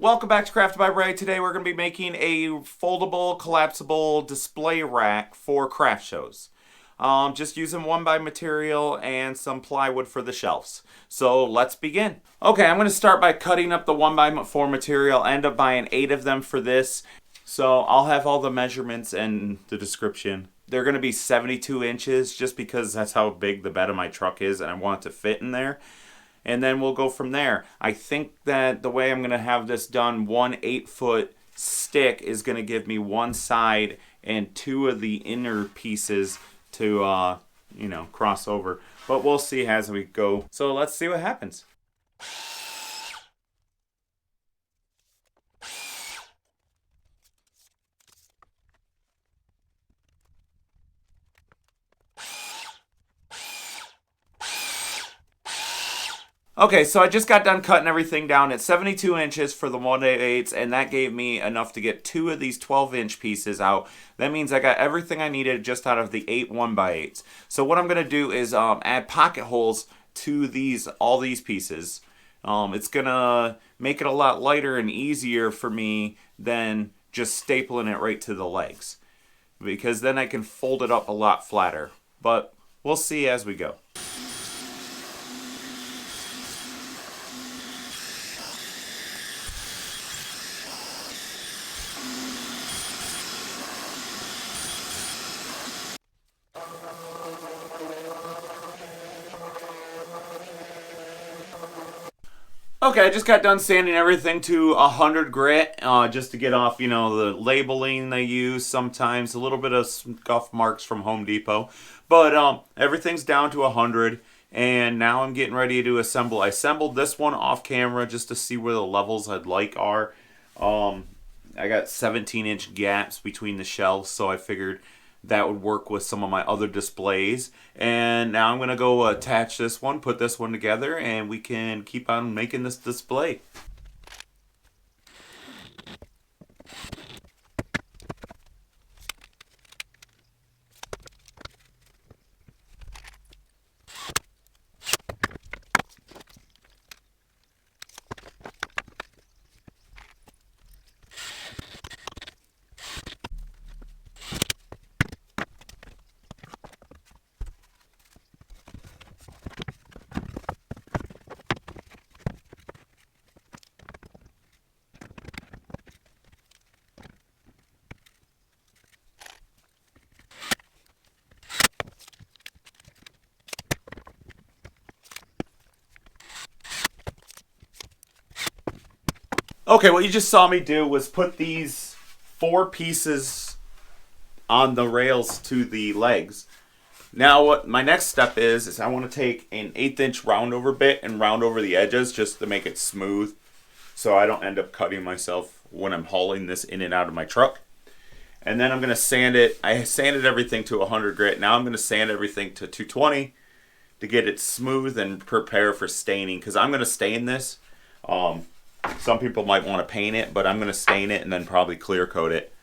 Welcome back to Crafted by Ray. Today we're going to be making a foldable, collapsible display rack for craft shows. Just using 1x material and some plywood for the shelves. So let's begin. Okay, I'm going to start by cutting up the 1x4 material. I end up buying 8 of them for this. So I'll have all the measurements and the description. They're going to be 72 inches just because that's how big the bed of my truck is and I want it to fit in there. And then we'll go from there. I think that the way I'm going to have this done, one 8-foot stick is going to give me one side and 2 of the inner pieces to, cross over. But we'll see as we go. So let's see what happens. Okay, so I just got done cutting everything down at 72 inches for the 1/8, and that gave me enough to get 2 of these 12-inch pieces out. That means I got everything I needed just out of the 8 1x8s. So what I'm going to do is add pocket holes to all these pieces. It's going to make it a lot lighter and easier for me than just stapling it right to the legs, because then I can fold it up a lot flatter. But we'll see as we go. Okay, I just got done sanding everything to 100 grit, just to get off, the labeling they use sometimes, a little bit of scuff marks from Home Depot. But everything's down to 100, and now I'm getting ready to assemble. I assembled this one off camera just to see where the levels I'd like are. I got 17-inch gaps between the shelves, so I figured that would work with some of my other displays. And now I'm going to go attach this one, put this one together, and we can keep on making this display. Okay, what you just saw me do was put these 4 pieces on the rails to the legs. Now what my next step is I want to take an 1/8 inch round over bit and round over the edges just to make it smooth, so I don't end up cutting myself when I'm hauling this in and out of my truck. And then I'm going to sand it. I sanded everything to 100 grit. Now I'm going to sand everything to 220 to get it smooth and prepare for staining, because I'm going to stain this. Some people might want to paint it, but I'm going to stain it and then probably clear coat it.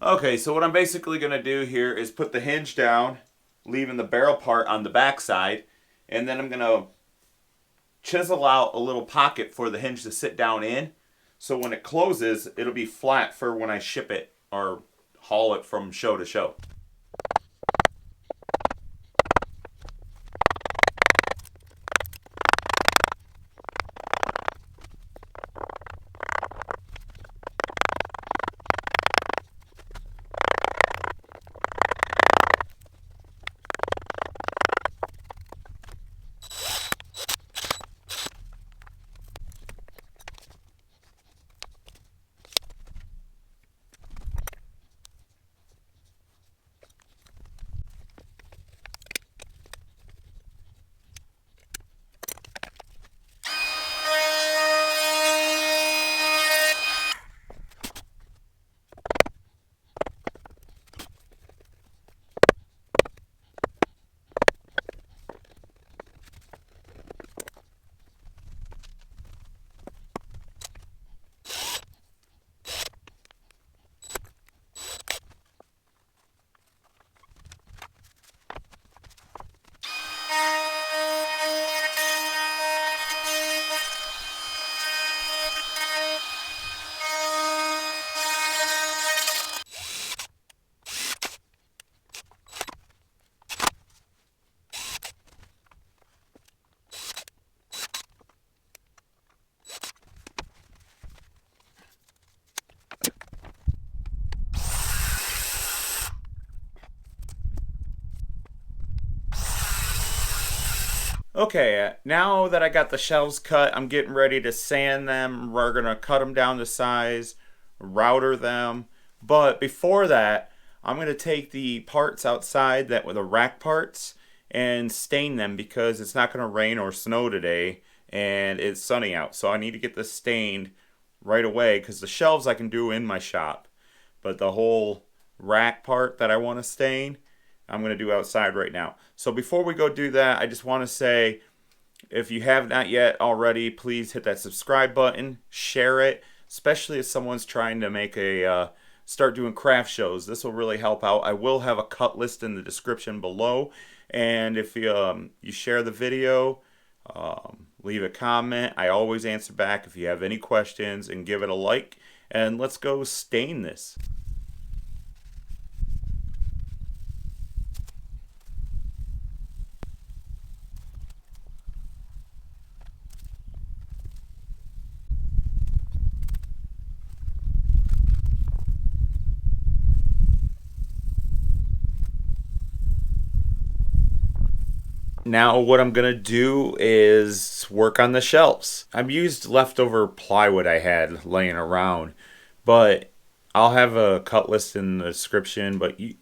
Okay, so what I'm basically going to do here is put the hinge down, leaving the barrel part on the back side, and then I'm going to chisel out a little pocket for the hinge to sit down in, so when it closes, it'll be flat for when I ship it or haul it from show to show. Okay, now that I got the shelves cut, I'm getting ready to sand them. We're gonna cut them down to size, router them. But before that, I'm gonna take the parts outside that were the rack parts and stain them because it's not gonna rain or snow today and it's sunny out. So I need to get this stained right away because the shelves I can do in my shop, but the whole rack part that I want to stain, I'm going to do outside right now. So before we go do that, I just want to say, if you have not yet already, please hit that subscribe button, share it, especially if someone's trying to make start doing craft shows. This will really help out. I will have a cut list in the description below, and if you share the video, leave a comment. I always answer back if you have any questions, and give it a like. And let's go stain this. Now what I'm gonna do is work on the shelves. I've used leftover plywood I had laying around, but I'll have a cut list in the description. But you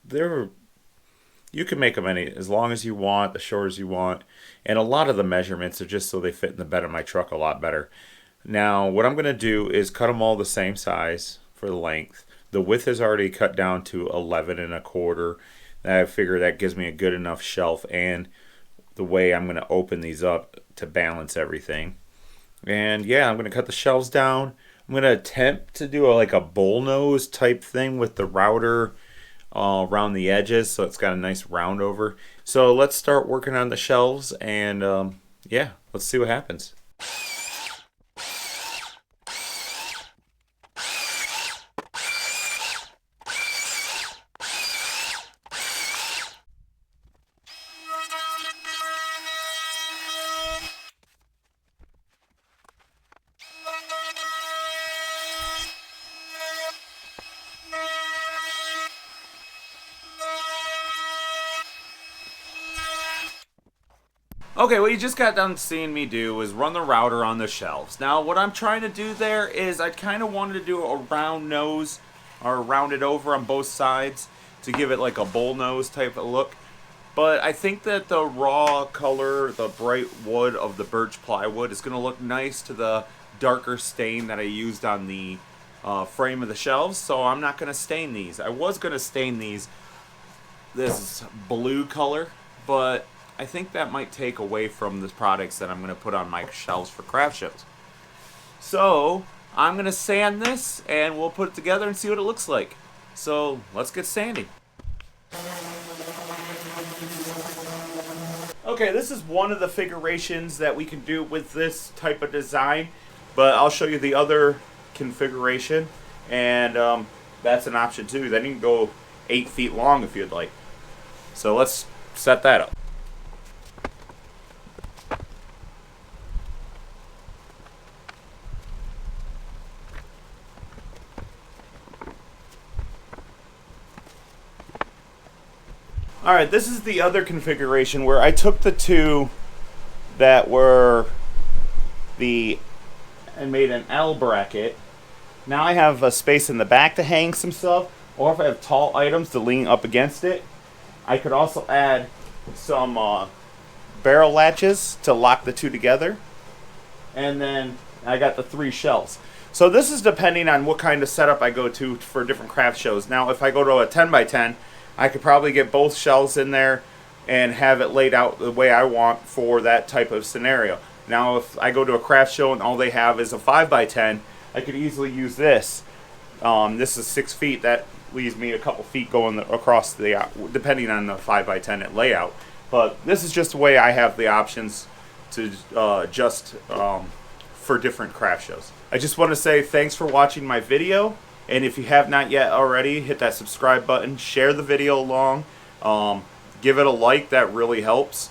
can make them any as long as you want, the short as you want, and a lot of the measurements are just so they fit in the bed of my truck a lot better. Now what I'm gonna do is cut them all the same size for the length. The width is already cut down to 11 and a quarter. I figure that gives me a good enough shelf and the way I'm going to open these up to balance everything. And yeah, I'm going to cut the shelves down. I'm going to attempt to do like a bullnose type thing with the router around the edges so it's got a nice round over. So let's start working on the shelves and yeah, let's see what happens. Okay, what you just got done seeing me do is run the router on the shelves. Now, what I'm trying to do there is I kind of wanted to do a round nose or round it over on both sides to give it like a bull nose type of look. But I think that the raw color, the bright wood of the birch plywood is going to look nice to the darker stain that I used on the frame of the shelves. So I'm not going to stain these. I was going to stain these this blue color, but I think that might take away from the products that I'm going to put on my shelves for craft shows. So I'm going to sand this and we'll put it together and see what it looks like. So let's get sanding. Okay, this is one of the configurations that we can do with this type of design, but I'll show you the other configuration, and that's an option too. Then you can go 8 feet long if you'd like. So let's set that up. Alright, this is the other configuration where I took the two that were and made an L bracket. Now I have a space in the back to hang some stuff, or if I have tall items to lean up against it. I could also add some barrel latches to lock the two together. And then I got the 3 shelves. So this is depending on what kind of setup I go to for different craft shows. Now if I go to a 10x10, I could probably get both shelves in there and have it laid out the way I want for that type of scenario. Now if I go to a craft show and all they have is a 5x10, I could easily use this. This is 6 feet. That leaves me a couple feet going across the, depending on the 5x10 layout. But this is just the way I have the options to adjust for different craft shows. I just want to say thanks for watching my video. And if you have not yet already, hit that subscribe button, share the video along, give it a like, that really helps.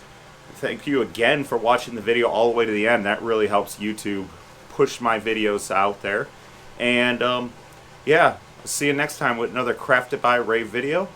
Thank you again for watching the video all the way to the end. That really helps YouTube push my videos out there. And yeah, see you next time with another Crafted by Ray video.